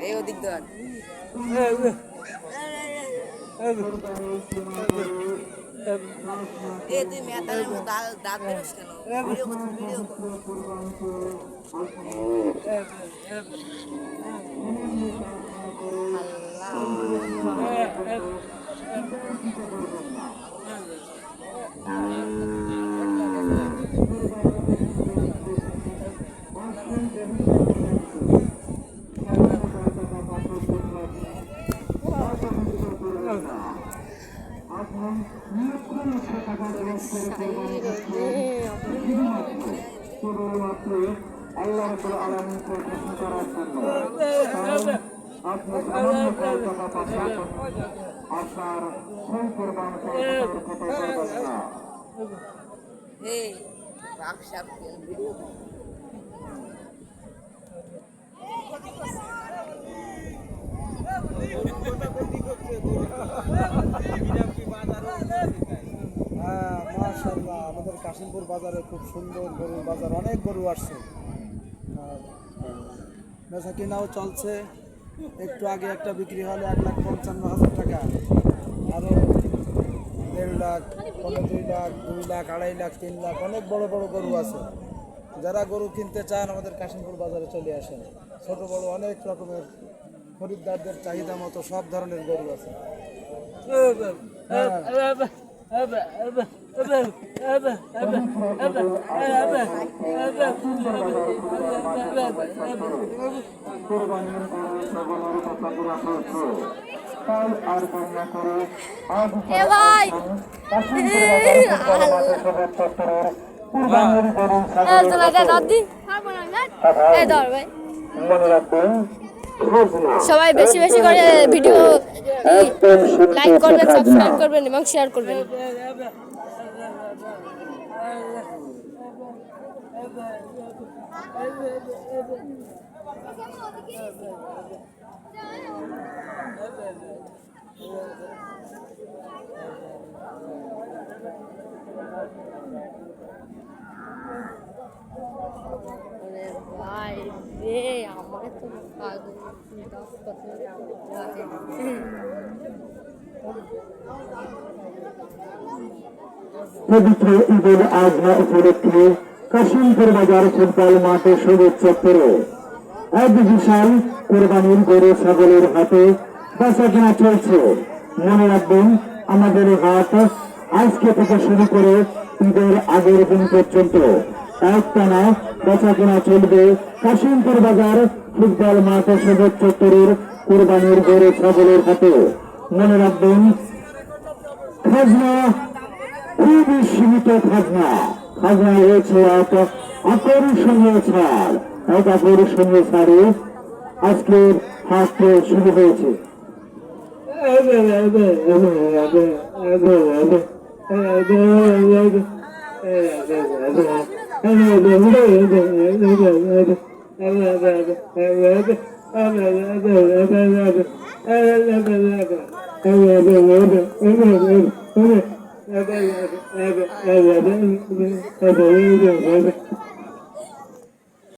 এই ওদিক দর এ তুই মেতালের মতো দাঁত বেরোস কেন? ভিডিও করছিস, ভিডিও আল্লাহ রাব্বুল আলামিনকে খুশি করার জন্য আপনি সামান্য টাকা পাচ্ছেন আপনার কোন কোরবান করবেন না। এই বাক্সাপ ভিডিও মাশাআল্লাহ, আমাদের কাশিমপুর বাজারে খুব সুন্দর গরুর বাজার, অনেক গরু আসছে, বেচা কিনাও চলছে। একটু আগে একটা বিক্রি হলে 1,55,000 টাকা, আরও 1.5 লাখ, 2 লাখ, 2 লাখ, 2.5 লাখ, 3 লাখ, অনেক বড় বড় গরু আছে। যারা গরু কিনতে চান আমাদের কাশিমপুর বাজারে চলে আসেন। ছোট বড় অনেক রকমের খরিদ্দারদের চাহিদা মতো সব ধরনের গরু আছে। সবাই বেশি বেশি করে ভিডিও লাইক করবেন, সাবস্ক্রাইব করবেন এবং শেয়ার করবেন। ভাই রে, আমার তো পবিত্র ঈদুল আজহা উপলক্ষে কাশিমপুর বাজার ফুটবল মাঠে সবুজ চত্বরে এক বিশাল কোরবানির গরু ছাগলের হাটে বেচা কেনা চলছে। মনে রাখবেন, আমাদের হাট আজকে থেকে শুরু করে ঈদের আগের দিন পর্যন্ত একটানা বেচা কেনা চলবে কাশিমপুর বাজার ফুটবল মাঠে সবুজ চত্বরের কোরবানির গরু ছাগলের হাটে। মনে রাখবেন, খাজনা খুবই সীমিত, খাজনা রয়েছে এক আকর্ষণীয় ছাড়। এক আকর্ষণীয় ছাড়ে আজকের হাট শুরু হয়েছে।